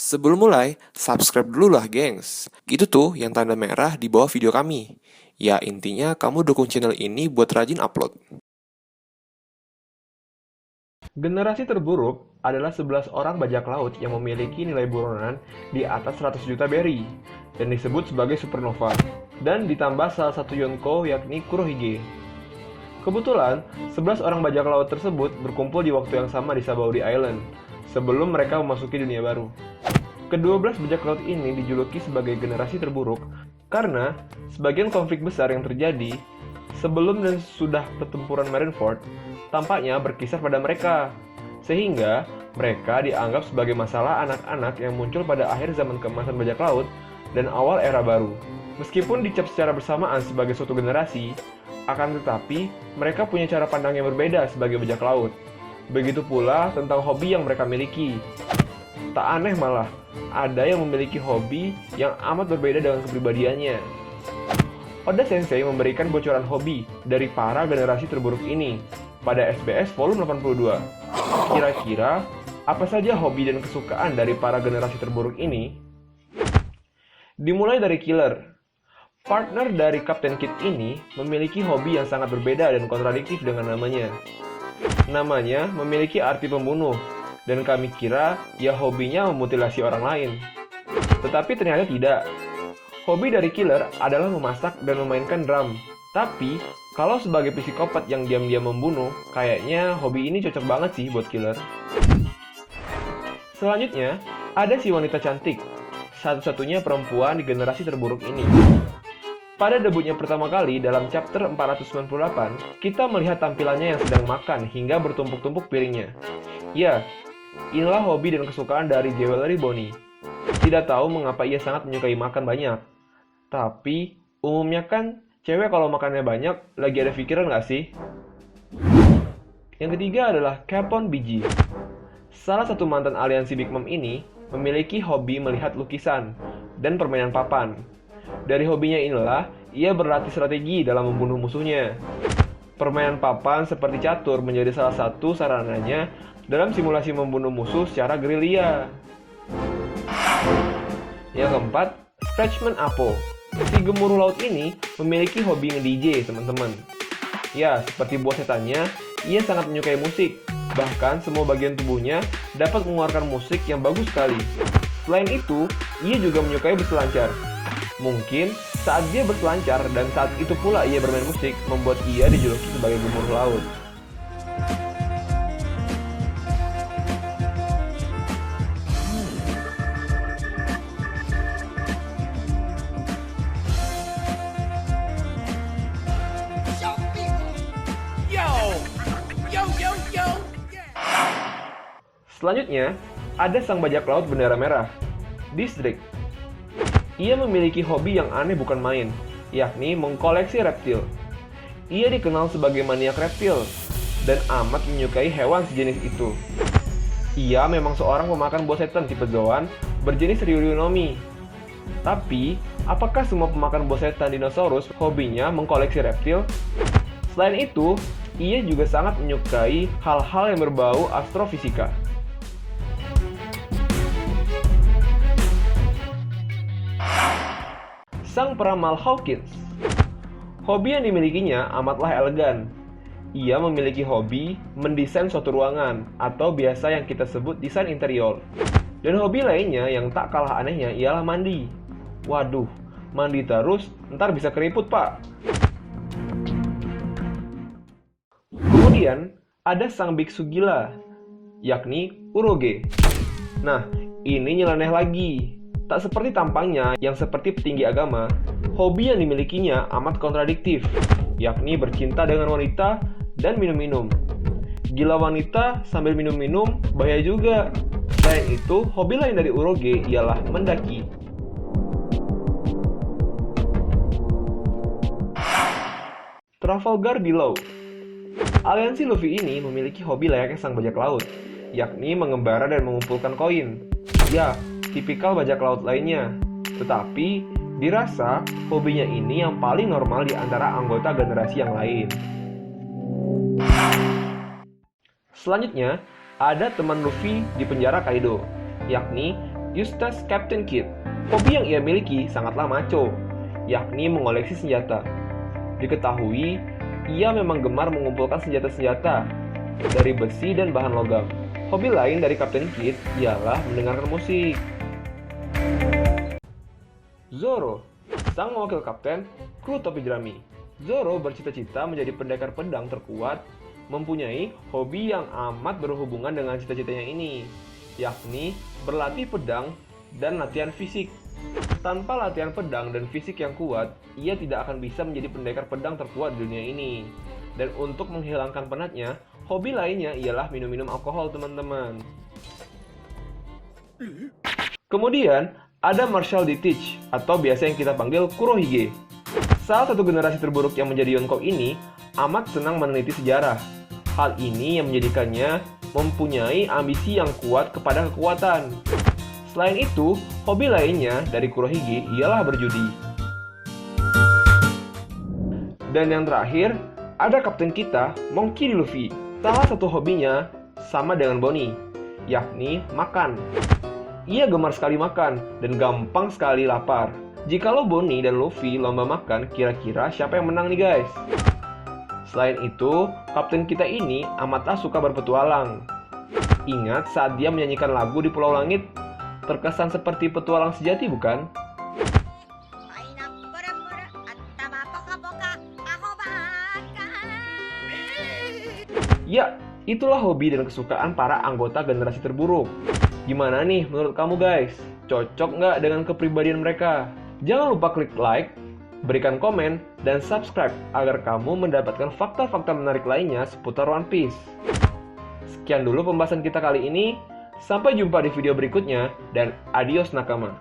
Sebelum mulai, subscribe dulu lah gengs. Itu tuh yang tanda merah di bawah video kami. Ya intinya kamu dukung channel ini buat rajin upload. Generasi terburuk adalah 11 orang bajak laut yang memiliki nilai buronan di atas 100 juta berry dan disebut sebagai supernova, dan ditambah salah satu Yonko yakni Kurohige. Kebetulan, 11 orang bajak laut tersebut berkumpul di waktu yang sama di Sabaudi Island sebelum mereka memasuki dunia baru. Ke-12 bajak laut ini dijuluki sebagai generasi terburuk karena sebagian konflik besar yang terjadi sebelum dan sudah pertempuran Marineford tampaknya berkisar pada mereka, sehingga mereka dianggap sebagai masalah anak-anak yang muncul pada akhir zaman keemasan bajak laut dan awal era baru. Meskipun dicap secara bersamaan sebagai suatu generasi, akan tetapi mereka punya cara pandang yang berbeda sebagai bajak laut. Begitu pula tentang hobi yang mereka miliki. Tak aneh malah, ada yang memiliki hobi yang amat berbeda dengan kepribadiannya. Oda Sensei memberikan bocoran hobi dari para generasi terburuk ini pada SBS volume 82. Kira-kira, apa saja hobi dan kesukaan dari para generasi terburuk ini? Dimulai dari Killer. Partner dari Captain Kidd ini memiliki hobi yang sangat berbeda dan kontradiktif dengan namanya. Namanya memiliki arti pembunuh, dan kami kira ya hobinya memutilasi orang lain. Tetapi ternyata tidak. Hobi dari Killer adalah memasak dan memainkan drum. Tapi, kalau sebagai psikopat yang diam-diam membunuh, kayaknya hobi ini cocok banget sih buat Killer. Selanjutnya, ada si wanita cantik, satu-satunya perempuan di generasi terburuk ini. Pada debutnya pertama kali dalam chapter 498, kita melihat tampilannya yang sedang makan hingga bertumpuk-tumpuk piringnya. Ya, inilah hobi dan kesukaan dari Jewelry Bonnie. Tidak tahu mengapa ia sangat menyukai makan banyak. Tapi, umumnya kan cewek kalau makannya banyak, lagi ada pikiran nggak sih? Yang ketiga adalah Capon Biji. Salah satu mantan aliansi Big Mom ini memiliki hobi melihat lukisan dan permainan papan. Dari hobinya inilah, ia berlatih strategi dalam membunuh musuhnya. Permainan papan seperti catur menjadi salah satu sarananya dalam simulasi membunuh musuh secara gerilya. Yang keempat, Scratchman Apo. Si gemuruh laut ini memiliki hobi nge-DJ, teman-teman. Ya, seperti buah setannya, ia sangat menyukai musik. Bahkan semua bagian tubuhnya dapat mengeluarkan musik yang bagus sekali. Selain itu, ia juga menyukai berselancar. Mungkin saat dia berselancar dan saat itu pula ia bermain musik membuat ia dijuluki sebagai gemuruh laut. Selanjutnya, ada sang bajak laut bendera merah, District. Ia memiliki hobi yang aneh bukan main, yakni mengkoleksi reptil. Ia dikenal sebagai maniak reptil, dan amat menyukai hewan sejenis itu. Ia memang seorang pemakan buah setan tipe Zoan berjenis Ryuryunomi. Tapi, apakah semua pemakan buah setan dinosaurus hobinya mengkoleksi reptil? Selain itu, ia juga sangat menyukai hal-hal yang berbau astrofisika. Sang peramal Hawkins. Hobi yang dimilikinya amatlah elegan. Ia memiliki hobi mendesain suatu ruangan, atau biasa yang kita sebut desain interior. Dan hobi lainnya yang tak kalah anehnya ialah mandi. Waduh, mandi terus, ntar bisa keriput pak. Kemudian, ada sang biksu gila, yakni Uroge. Nah, ini nyeleneh lagi. Tak seperti tampangnya yang seperti petinggi agama, hobi yang dimilikinya amat kontradiktif, yakni bercinta dengan wanita dan minum-minum. Gila wanita sambil minum-minum, bahaya juga. Selain itu, hobi lain dari Uroge ialah mendaki. Trafalgar Below. Aliansi Luffy ini memiliki hobi layaknya sang bajak laut, yakni mengembara dan mengumpulkan koin. Ya, tipikal bajak laut lainnya. Tetapi, dirasa hobinya ini yang paling normal di antara anggota generasi yang lain. Selanjutnya, ada teman Luffy di penjara Kaido, yakni Eustace Captain Kidd. Hobi yang ia miliki sangatlah maco, yakni mengoleksi senjata. Diketahui, ia memang gemar mengumpulkan senjata-senjata dari besi dan bahan logam. Hobi lain dari Kapten Kidd ialah mendengarkan musik. Zoro, sang wakil kapten kru topi jerami. Zoro bercita-cita menjadi pendekar pedang terkuat, mempunyai hobi yang amat berhubungan dengan cita-citanya ini, yakni berlatih pedang dan latihan fisik. Tanpa latihan pedang dan fisik yang kuat, ia tidak akan bisa menjadi pendekar pedang terkuat di dunia ini. Dan untuk menghilangkan penatnya, hobi lainnya ialah minum-minum alkohol, teman-teman. Kemudian, ada Marshall D. Teach, atau biasa yang kita panggil Kurohige. Salah satu generasi terburuk yang menjadi Yonkou ini amat senang meneliti sejarah. Hal ini yang menjadikannya mempunyai ambisi yang kuat kepada kekuatan. Selain itu, hobi lainnya dari Kurohige ialah berjudi. Dan yang terakhir, ada kapten kita, Monkey D. Luffy. Salah satu hobinya sama dengan Bonnie, yakni makan. Ia gemar sekali makan dan gampang sekali lapar. Jikalau Bonnie dan Luffy lomba makan, kira-kira siapa yang menang nih guys? Selain itu, kapten kita ini amatlah suka berpetualang. Ingat saat dia menyanyikan lagu di Pulau Langit? Terkesan seperti petualang sejati, bukan? Ya, itulah hobi dan kesukaan para anggota generasi terburuk. Gimana nih menurut kamu guys? Cocok nggak dengan kepribadian mereka? Jangan lupa klik like, berikan komen, dan subscribe agar kamu mendapatkan fakta-fakta menarik lainnya seputar One Piece. Sekian dulu pembahasan kita kali ini. Sampai jumpa di video berikutnya, dan adios nakama.